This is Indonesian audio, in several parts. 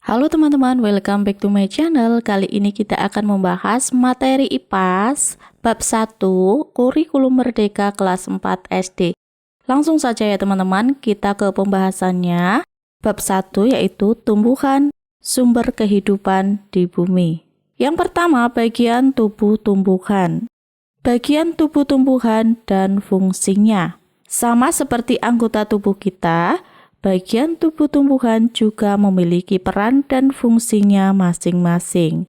Halo teman-teman, welcome back to my channel. Kali ini kita akan membahas materi IPAS bab 1 Kurikulum Merdeka kelas 4 SD. Langsung saja ya teman-teman, kita ke pembahasannya. Bab 1 yaitu tumbuhan, sumber kehidupan di bumi. Yang pertama, bagian tubuh tumbuhan. Bagian tubuh tumbuhan dan fungsinya. Sama seperti anggota tubuh kita, bagian tubuh tumbuhan juga memiliki peran dan fungsinya masing-masing.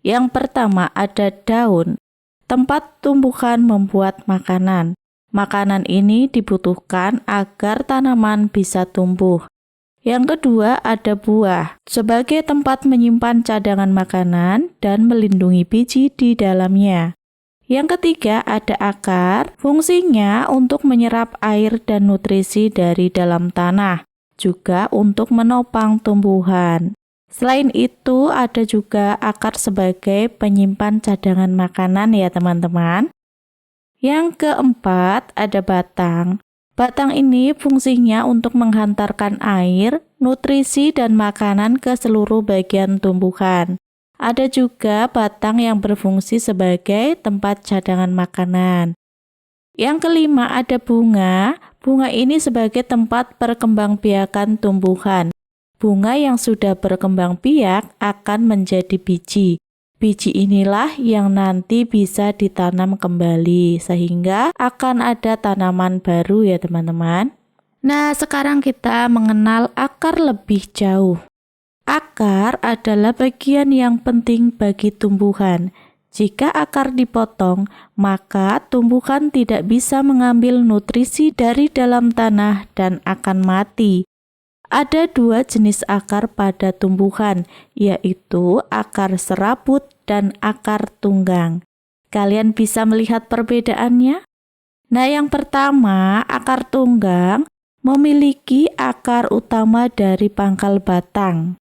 Yang pertama ada daun, tempat tumbuhan membuat makanan. Makanan ini dibutuhkan agar tanaman bisa tumbuh. Yang kedua ada buah, sebagai tempat menyimpan cadangan makanan dan melindungi biji di dalamnya. Yang ketiga ada akar, fungsinya untuk menyerap air dan nutrisi dari dalam tanah, juga untuk menopang tumbuhan. Selain itu, ada juga akar sebagai penyimpan cadangan makanan ya teman-teman. Yang keempat, ada batang. Batang ini fungsinya untuk menghantarkan air, nutrisi, dan makanan ke seluruh bagian tumbuhan. Ada juga batang yang berfungsi sebagai tempat cadangan makanan. Yang kelima, ada bunga. Bunga ini sebagai tempat perkembangbiakan tumbuhan. Bunga yang sudah berkembang biak akan menjadi biji. Biji inilah yang nanti bisa ditanam kembali, sehingga akan ada tanaman baru ya teman-teman. Nah, sekarang kita mengenal akar lebih jauh. Akar adalah bagian yang penting bagi tumbuhan. Jika akar dipotong, maka tumbuhan tidak bisa mengambil nutrisi dari dalam tanah dan akan mati. Ada dua jenis akar pada tumbuhan, yaitu akar serabut dan akar tunggang. Kalian bisa melihat perbedaannya? Nah, yang pertama, akar tunggang memiliki akar utama dari pangkal batang.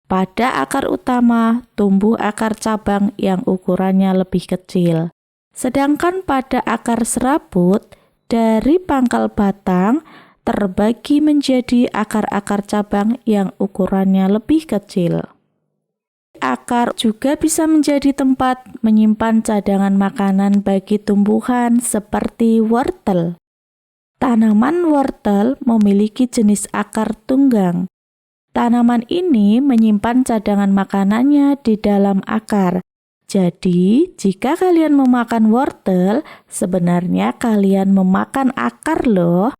Pada akar utama, tumbuh akar cabang yang ukurannya lebih kecil. Sedangkan pada akar serabut, dari pangkal batang terbagi menjadi akar-akar cabang yang ukurannya lebih kecil. Akar juga bisa menjadi tempat menyimpan cadangan makanan bagi tumbuhan seperti wortel. Tanaman wortel memiliki jenis akar tunggang. Tanaman ini menyimpan cadangan makanannya di dalam akar. Jadi, jika kalian memakan wortel, sebenarnya kalian memakan akar loh.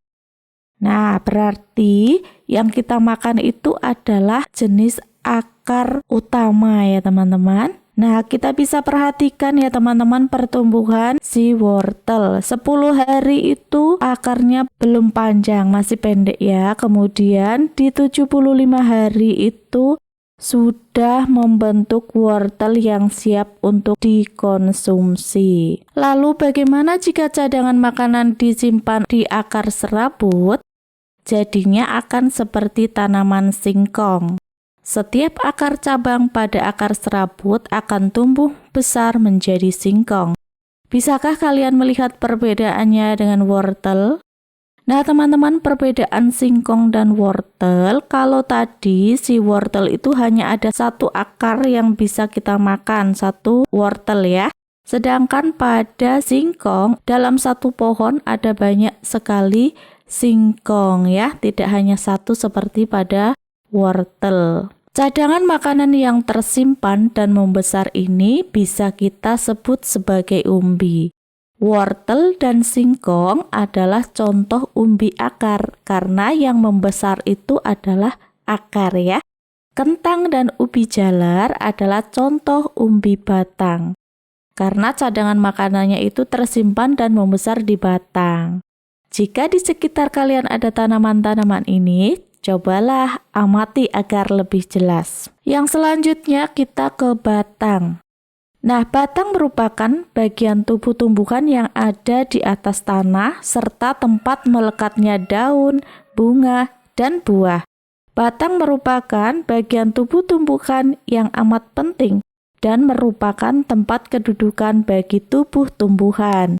Nah, berarti yang kita makan itu adalah jenis akar utama ya teman-teman. Nah, kita bisa perhatikan ya teman-teman pertumbuhan si wortel. 10 hari itu akarnya belum panjang, masih pendek ya. Kemudian di 75 hari itu sudah membentuk wortel yang siap untuk dikonsumsi. Lalu bagaimana jika cadangan makanan disimpan di akar serabut? Jadinya akan seperti tanaman singkong. Setiap akar cabang pada akar serabut akan tumbuh besar menjadi singkong. Bisakah kalian melihat perbedaannya dengan wortel? Nah teman-teman, perbedaan singkong dan wortel, kalau tadi si wortel itu hanya ada satu akar yang bisa kita makan, satu wortel ya. Sedangkan pada singkong, dalam satu pohon ada banyak sekali singkong ya, tidak hanya satu seperti pada wortel. Cadangan makanan yang tersimpan dan membesar ini bisa kita sebut sebagai umbi. Wortel dan singkong adalah contoh umbi akar karena yang membesar itu adalah akar ya. Kentang dan ubi jalar adalah contoh umbi batang karena cadangan makanannya itu tersimpan dan membesar di batang. Jika di sekitar kalian ada tanaman-tanaman ini, cobalah amati agar lebih jelas. Yang selanjutnya kita ke batang. Nah, batang merupakan bagian tubuh tumbuhan yang ada di atas tanah serta tempat melekatnya daun, bunga, dan buah. Batang merupakan bagian tubuh tumbuhan yang amat penting dan merupakan tempat kedudukan bagi tubuh tumbuhan.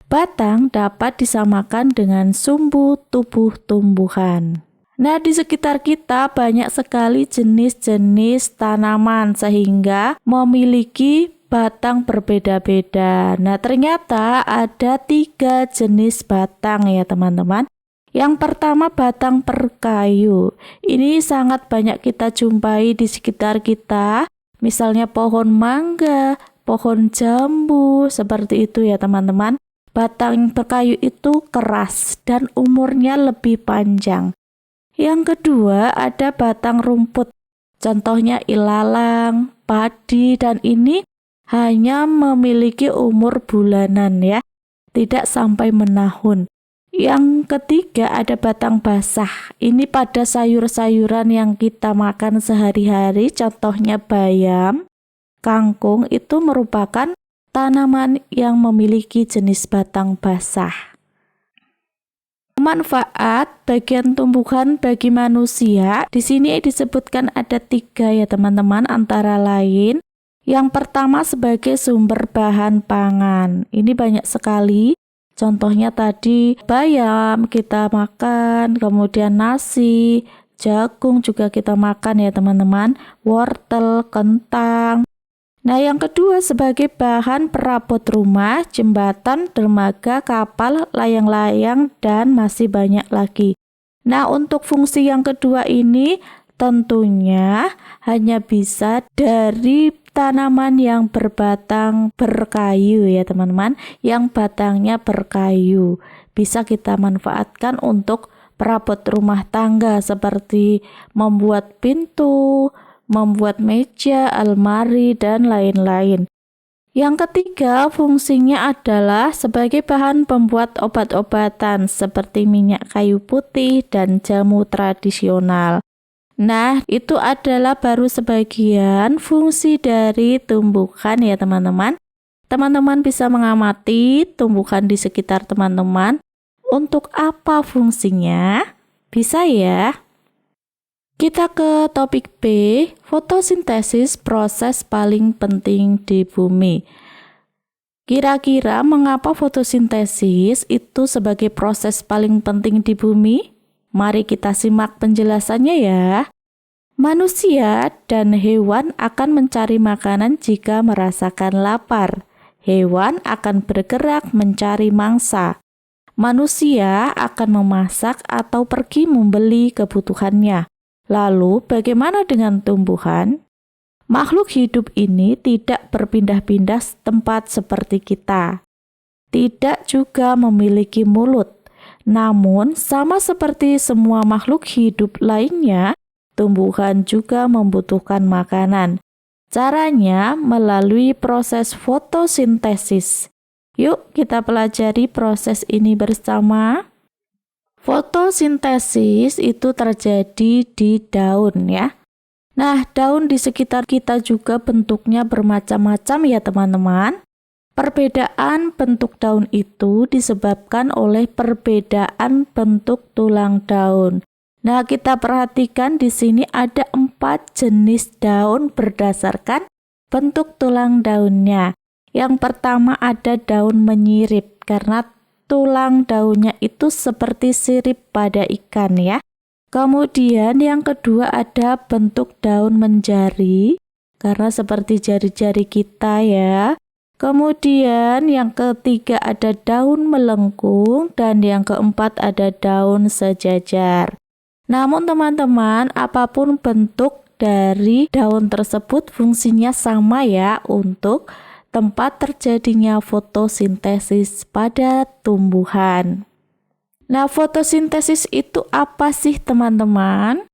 Batang dapat disamakan dengan sumbu tubuh tumbuhan. Nah, di sekitar kita banyak sekali jenis-jenis tanaman sehingga memiliki batang berbeda-beda. Nah, ternyata ada 3 jenis batang ya teman-teman. Yang pertama batang perkayu. Ini sangat banyak kita jumpai di sekitar kita. Misalnya pohon mangga, pohon jambu, seperti itu ya teman-teman. Batang perkayu itu keras dan umurnya lebih panjang. Yang kedua ada batang rumput. Contohnya ilalang, padi, dan ini hanya memiliki umur bulanan ya, tidak sampai menahun. Yang ketiga ada batang basah. Ini pada sayur-sayuran yang kita makan sehari-hari, contohnya bayam, kangkung, itu merupakan tanaman yang memiliki jenis batang basah. Manfaat bagian tumbuhan bagi manusia di sini disebutkan ada 3 ya teman-teman, antara lain yang pertama sebagai sumber bahan pangan. Ini banyak sekali. Contohnya tadi bayam kita makan, kemudian nasi, jagung juga kita makan ya teman-teman, wortel, kentang. Nah, yang kedua sebagai bahan perabot rumah, jembatan, dermaga, kapal, layang-layang, dan masih banyak lagi. Nah, untuk fungsi yang kedua ini tentunya hanya bisa dari tanaman yang berbatang berkayu ya teman-teman, yang batangnya berkayu. Bisa kita manfaatkan untuk perabot rumah tangga seperti membuat pintu, membuat meja, almari, dan lain-lain. Yang ketiga, fungsinya adalah sebagai bahan pembuat obat-obatan seperti minyak kayu putih dan jamu tradisional. Nah, itu adalah baru sebagian fungsi dari tumbuhan ya teman-teman. Teman-teman bisa mengamati tumbuhan di sekitar teman-teman. Untuk apa fungsinya? Bisa ya? Kita ke topik B, fotosintesis, proses paling penting di bumi. Kira-kira mengapa fotosintesis itu sebagai proses paling penting di bumi? Mari kita simak penjelasannya ya. Manusia dan hewan akan mencari makanan jika merasakan lapar. Hewan akan bergerak mencari mangsa. Manusia akan memasak atau pergi membeli kebutuhannya. Lalu, bagaimana dengan tumbuhan? Makhluk hidup ini tidak berpindah-pindah tempat seperti kita. Tidak juga memiliki mulut. Namun, sama seperti semua makhluk hidup lainnya, tumbuhan juga membutuhkan makanan. Caranya melalui proses fotosintesis. Yuk, kita pelajari proses ini bersama. Fotosintesis itu terjadi di daun ya. Nah, daun di sekitar kita juga bentuknya bermacam-macam ya teman-teman. Perbedaan bentuk daun itu disebabkan oleh perbedaan bentuk tulang daun. Nah, kita perhatikan di sini ada 4 jenis daun berdasarkan bentuk tulang daunnya. Yang pertama ada daun menyirip karena tulang daunnya itu seperti sirip pada ikan ya. Kemudian yang kedua ada bentuk daun menjari karena seperti jari-jari kita ya. Kemudian yang ketiga ada daun melengkung dan yang keempat ada daun sejajar. Namun teman-teman, apapun bentuk dari daun tersebut fungsinya sama ya untuk tempat terjadinya fotosintesis pada tumbuhan. Nah, fotosintesis itu apa sih teman-teman?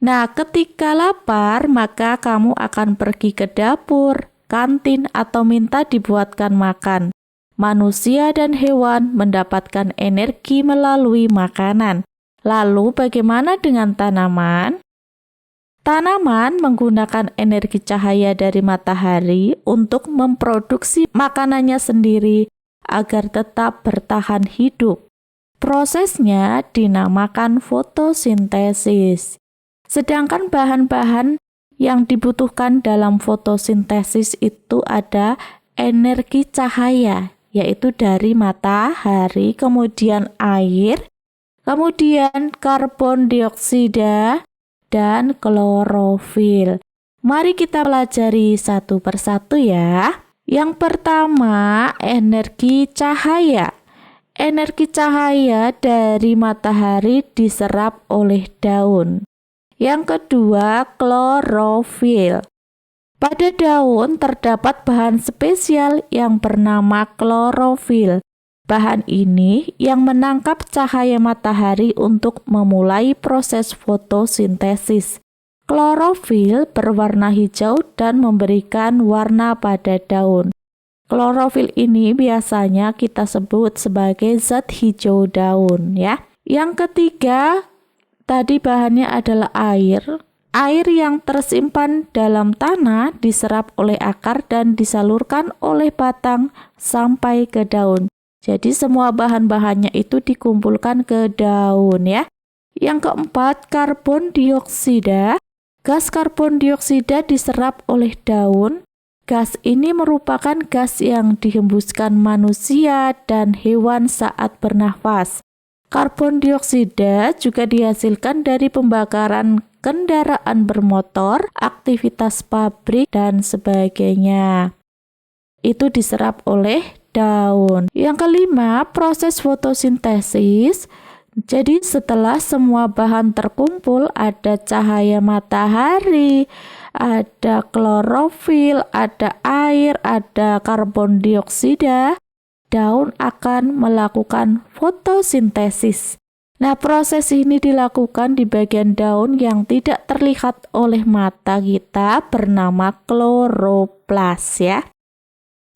Nah, ketika lapar, maka kamu akan pergi ke dapur, kantin, atau minta dibuatkan makan. Manusia dan hewan mendapatkan energi melalui makanan. Lalu, bagaimana dengan tanaman? Tanaman menggunakan energi cahaya dari matahari untuk memproduksi makanannya sendiri agar tetap bertahan hidup. Prosesnya dinamakan fotosintesis. Sedangkan bahan-bahan yang dibutuhkan dalam fotosintesis itu ada energi cahaya, yaitu dari matahari, kemudian air, kemudian karbon dioksida, dan klorofil. Mari kita pelajari satu persatu ya. Yang pertama, energi cahaya. Energi cahaya dari matahari diserap oleh daun. Yang kedua, klorofil. Pada daun terdapat bahan spesial yang bernama klorofil. Bahan ini yang menangkap cahaya matahari untuk memulai proses fotosintesis. Klorofil berwarna hijau dan memberikan warna pada daun. Klorofil ini biasanya kita sebut sebagai zat hijau daun ya. Yang ketiga, tadi bahannya adalah air. Air yang tersimpan dalam tanah diserap oleh akar dan disalurkan oleh batang sampai ke daun. Jadi semua bahan-bahannya itu dikumpulkan ke daun ya. Yang keempat, karbon dioksida. Gas karbon dioksida diserap oleh daun. Gas ini merupakan gas yang dihembuskan manusia dan hewan saat bernafas. Karbon dioksida juga dihasilkan dari pembakaran kendaraan bermotor, aktivitas pabrik, dan sebagainya. Itu diserap oleh daun. Yang kelima, proses fotosintesis. Jadi setelah semua bahan terkumpul, ada cahaya matahari, ada klorofil, ada air, ada karbon dioksida, daun akan melakukan fotosintesis. Nah, proses ini dilakukan di bagian daun yang tidak terlihat oleh mata kita bernama kloroplas ya.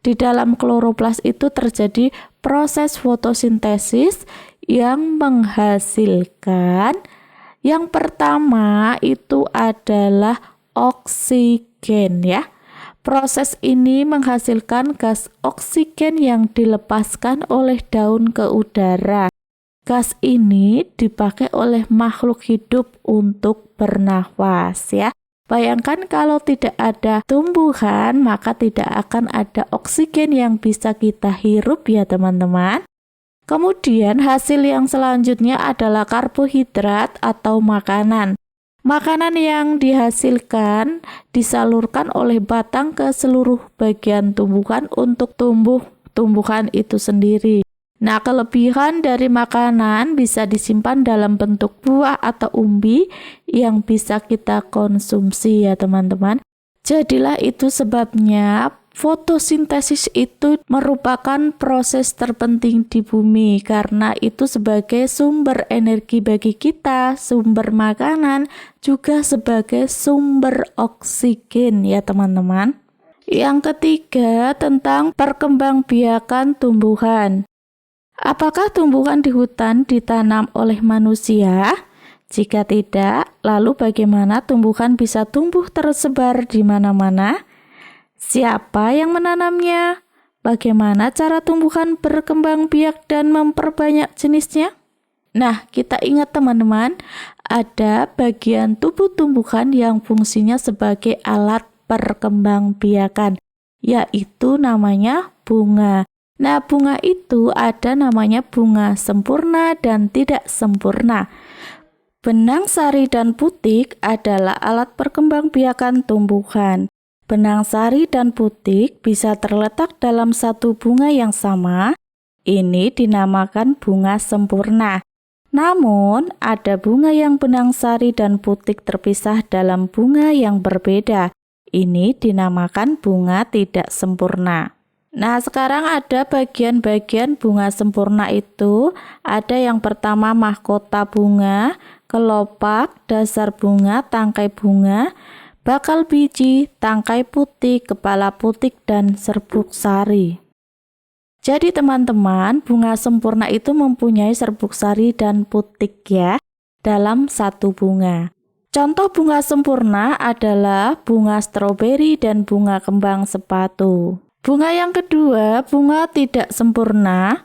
Di dalam kloroplas itu terjadi proses fotosintesis yang menghasilkan yang pertama itu adalah oksigen ya. Proses ini menghasilkan gas oksigen yang dilepaskan oleh daun ke udara. Gas ini dipakai oleh makhluk hidup untuk bernafas ya. Bayangkan kalau tidak ada tumbuhan, maka tidak akan ada oksigen yang bisa kita hirup ya teman-teman. Kemudian hasil yang selanjutnya adalah karbohidrat atau makanan. Makanan yang dihasilkan disalurkan oleh batang ke seluruh bagian tumbuhan untuk tumbuhan itu sendiri. Nah, kelebihan dari makanan bisa disimpan dalam bentuk buah atau umbi yang bisa kita konsumsi ya teman-teman. Jadilah itu sebabnya fotosintesis itu merupakan proses terpenting di bumi karena itu sebagai sumber energi bagi kita, sumber makanan, juga sebagai sumber oksigen ya teman-teman. Yang ketiga tentang perkembangbiakan tumbuhan. Apakah tumbuhan di hutan ditanam oleh manusia? Jika tidak, lalu bagaimana tumbuhan bisa tumbuh tersebar di mana-mana? Siapa yang menanamnya? Bagaimana cara tumbuhan berkembang biak dan memperbanyak jenisnya? Nah, kita ingat teman-teman, ada bagian tubuh tumbuhan yang fungsinya sebagai alat perkembangbiakan, yaitu namanya bunga. Nah, bunga itu ada namanya bunga sempurna dan tidak sempurna. Benang sari dan putik adalah alat perkembangbiakan tumbuhan. Benang sari dan putik bisa terletak dalam satu bunga yang sama. Ini dinamakan bunga sempurna. Namun, ada bunga yang benang sari dan putik terpisah dalam bunga yang berbeda. Ini dinamakan bunga tidak sempurna. Nah, sekarang ada bagian-bagian bunga sempurna itu. Ada yang pertama mahkota bunga, kelopak, dasar bunga, tangkai bunga, bakal biji, tangkai putik, kepala putik, dan serbuk sari. Jadi teman-teman, bunga sempurna itu mempunyai serbuk sari dan putik ya, dalam satu bunga. Contoh bunga sempurna adalah bunga stroberi dan bunga kembang sepatu. Bunga yang kedua, bunga tidak sempurna.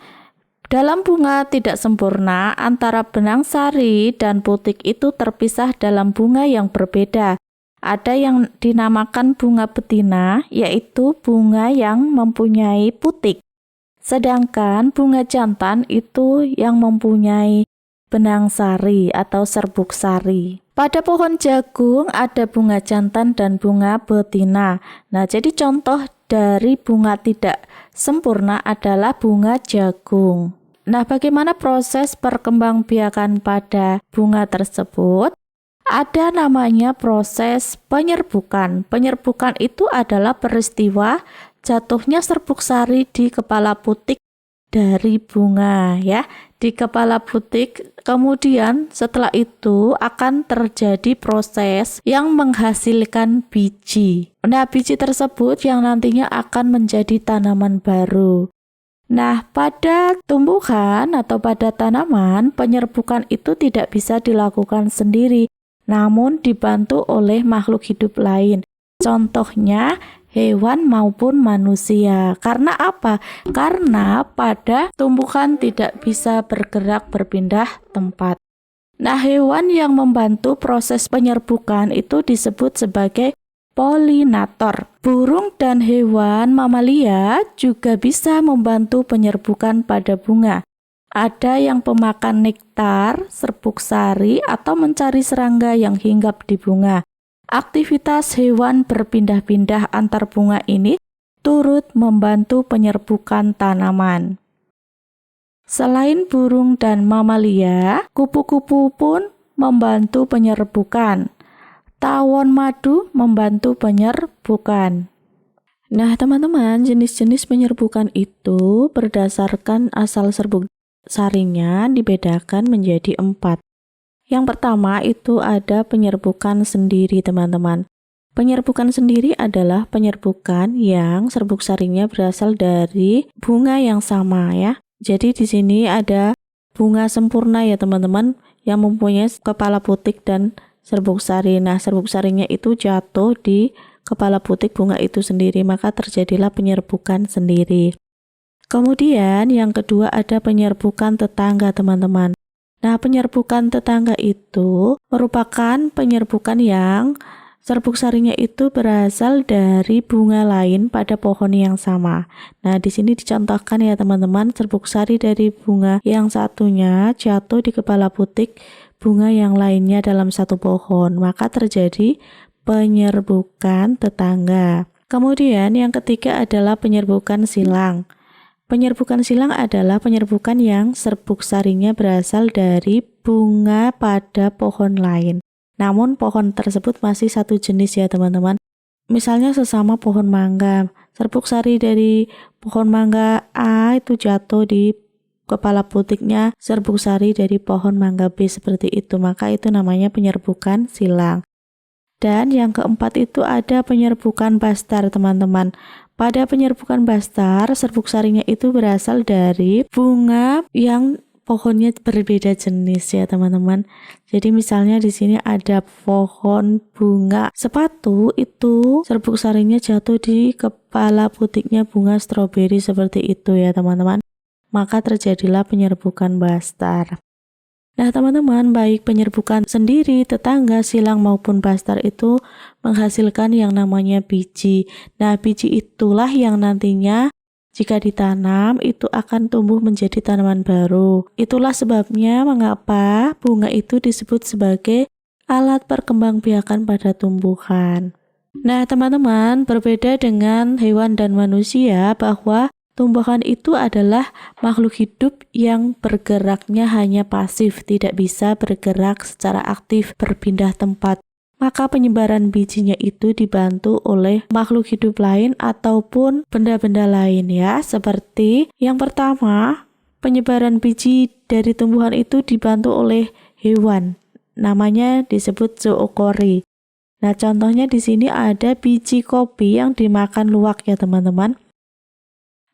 Dalam bunga tidak sempurna, antara benang sari dan putik itu terpisah dalam bunga yang berbeda. Ada yang dinamakan bunga betina, yaitu bunga yang mempunyai putik. Sedangkan bunga jantan itu yang mempunyai benang sari atau serbuk sari. Pada pohon jagung ada bunga jantan dan bunga betina. Nah, jadi contoh dari bunga tidak sempurna adalah bunga jagung. Nah, bagaimana proses perkembangbiakan pada bunga tersebut? Ada namanya proses penyerbukan. Penyerbukan itu adalah peristiwa jatuhnya serbuk sari di kepala putik dari bunga ya, di kepala putik. Kemudian setelah itu akan terjadi proses yang menghasilkan biji. Nah, biji tersebut yang nantinya akan menjadi tanaman baru. Nah, pada tumbuhan atau pada tanaman, penyerbukan itu tidak bisa dilakukan sendiri, namun dibantu oleh makhluk hidup lain. Contohnya hewan maupun manusia. Karena apa? Karena pada tumbuhan tidak bisa bergerak berpindah tempat. Nah, hewan yang membantu proses penyerbukan itu disebut sebagai polinator. Burung dan hewan mamalia juga bisa membantu penyerbukan pada bunga. Ada yang pemakan nektar, serbuk sari, atau mencari serangga yang hinggap di bunga. Aktivitas hewan berpindah-pindah antar bunga ini turut membantu penyerbukan tanaman. Selain burung dan mamalia, kupu-kupu pun membantu penyerbukan. Tawon madu membantu penyerbukan. Nah, teman-teman, jenis-jenis penyerbukan itu berdasarkan asal serbuk sarinya dibedakan menjadi 4. Yang pertama itu ada penyerbukan sendiri, teman-teman. Penyerbukan sendiri adalah penyerbukan yang serbuk sarinya berasal dari bunga yang sama ya. Jadi di sini ada bunga sempurna ya, teman-teman, yang mempunyai kepala putik dan serbuk sari. Nah, serbuk sarinya itu jatuh di kepala putik bunga itu sendiri, maka terjadilah penyerbukan sendiri. Kemudian yang kedua ada penyerbukan tetangga, teman-teman. Nah, penyerbukan tetangga itu merupakan penyerbukan yang serbuk sarinya itu berasal dari bunga lain pada pohon yang sama. Nah, di sini dicontohkan ya, teman-teman, serbuk sari dari bunga yang satunya jatuh di kepala putik bunga yang lainnya dalam satu pohon, maka terjadi penyerbukan tetangga. Kemudian yang ketiga adalah penyerbukan silang. Penyerbukan silang adalah penyerbukan yang serbuk sarinya berasal dari bunga pada pohon lain. Namun pohon tersebut masih satu jenis ya, teman-teman. Misalnya sesama pohon mangga, serbuk sari dari pohon mangga A itu jatuh di kepala putiknya serbuk sari dari pohon mangga B, seperti itu. Maka itu namanya penyerbukan silang. Dan yang keempat itu ada penyerbukan bastar, teman-teman. Pada penyerbukan bastar, serbuk sarinya itu berasal dari bunga yang pohonnya berbeda jenis ya, teman-teman. Jadi misalnya di sini ada pohon bunga sepatu, itu serbuk sarinya jatuh di kepala putiknya bunga stroberi, seperti itu ya, teman-teman. Maka terjadilah penyerbukan bastar. Nah, teman-teman, baik penyerbukan sendiri, tetangga, silang maupun bastar itu menghasilkan yang namanya biji. Nah, biji itulah yang nantinya jika ditanam itu akan tumbuh menjadi tanaman baru. Itulah sebabnya mengapa bunga itu disebut sebagai alat perkembangbiakan pada tumbuhan. Nah, teman-teman, berbeda dengan hewan dan manusia bahwa tumbuhan itu adalah makhluk hidup yang bergeraknya hanya pasif, tidak bisa bergerak secara aktif berpindah tempat. Maka penyebaran bijinya itu dibantu oleh makhluk hidup lain ataupun benda-benda lain ya. Seperti yang pertama, penyebaran biji dari tumbuhan itu dibantu oleh hewan. Namanya disebut zookori. Nah, contohnya di sini ada biji kopi yang dimakan luwak ya, teman-teman.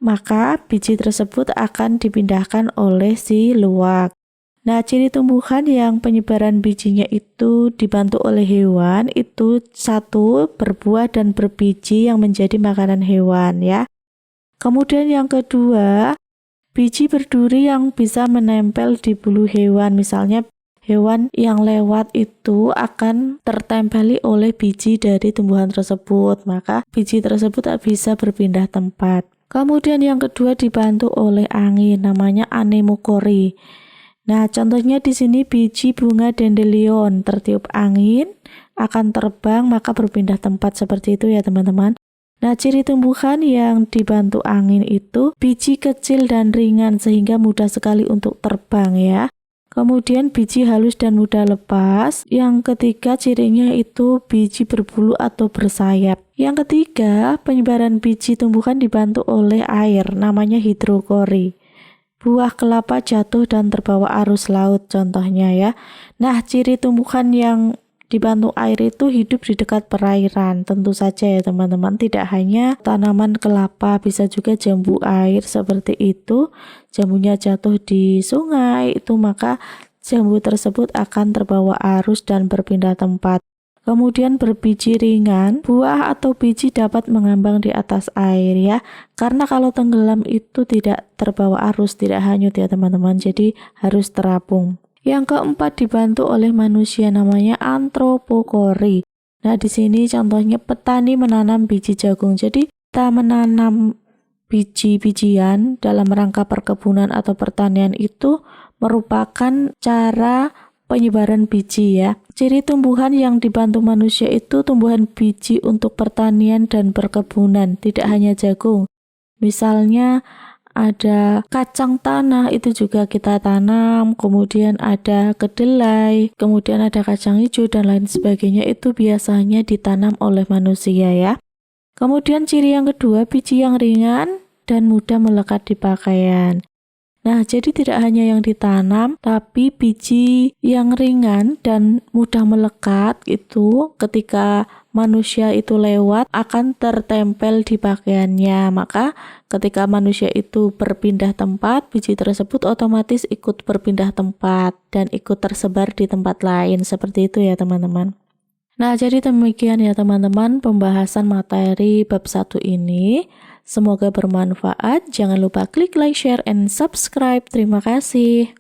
Maka biji tersebut akan dipindahkan oleh si luwak. Nah, ciri tumbuhan yang penyebaran bijinya itu dibantu oleh hewan itu satu, berbuah dan berbiji yang menjadi makanan hewan ya. Kemudian yang kedua, biji berduri yang bisa menempel di bulu hewan. Misalnya hewan yang lewat itu akan tertempeli oleh biji dari tumbuhan tersebut, maka biji tersebut tak bisa berpindah tempat. Kemudian yang kedua dibantu oleh angin, namanya anemokori. Nah, contohnya di sini biji bunga dandelion tertiup angin akan terbang maka berpindah tempat seperti itu ya teman-teman. Nah, ciri tumbuhan yang dibantu angin itu biji kecil dan ringan sehingga mudah sekali untuk terbang ya. Kemudian biji halus dan mudah lepas. Yang ketiga cirinya itu biji berbulu atau bersayap. Yang ketiga, penyebaran biji tumbuhan dibantu oleh air, namanya hidrokori. Buah kelapa jatuh dan terbawa arus laut contohnya ya. Nah, ciri tumbuhan yang dibantu air itu hidup di dekat perairan. Tentu saja ya teman-teman, tidak hanya tanaman kelapa, bisa juga jambu air seperti itu. Jambunya jatuh di sungai itu maka jambu tersebut akan terbawa arus dan berpindah tempat. Kemudian berbiji ringan, buah atau biji dapat mengambang di atas air ya. Karena kalau tenggelam itu tidak terbawa arus, tidak hanyut ya teman-teman. Jadi harus terapung. Yang keempat dibantu oleh manusia, namanya antropokori. Nah, di sini contohnya petani menanam biji jagung. Jadi kita menanam biji-bijian dalam rangka perkebunan atau pertanian itu merupakan cara penyebaran biji ya. Ciri tumbuhan yang dibantu manusia itu tumbuhan biji untuk pertanian dan perkebunan, tidak hanya jagung. Misalnya ada kacang tanah itu juga kita tanam, kemudian ada kedelai, kemudian ada kacang hijau dan lain sebagainya, itu biasanya ditanam oleh manusia ya. Kemudian ciri yang kedua, biji yang ringan dan mudah melekat di pakaian. Nah, jadi tidak hanya yang ditanam, tapi biji yang ringan dan mudah melekat itu ketika manusia itu lewat akan tertempel di pakaiannya. Maka ketika manusia itu berpindah tempat, biji tersebut otomatis ikut berpindah tempat dan ikut tersebar di tempat lain. Seperti itu ya teman-teman. Nah, jadi demikian ya teman-teman pembahasan materi bab 1 ini. Semoga bermanfaat. Jangan lupa klik like, share, and subscribe. Terima kasih.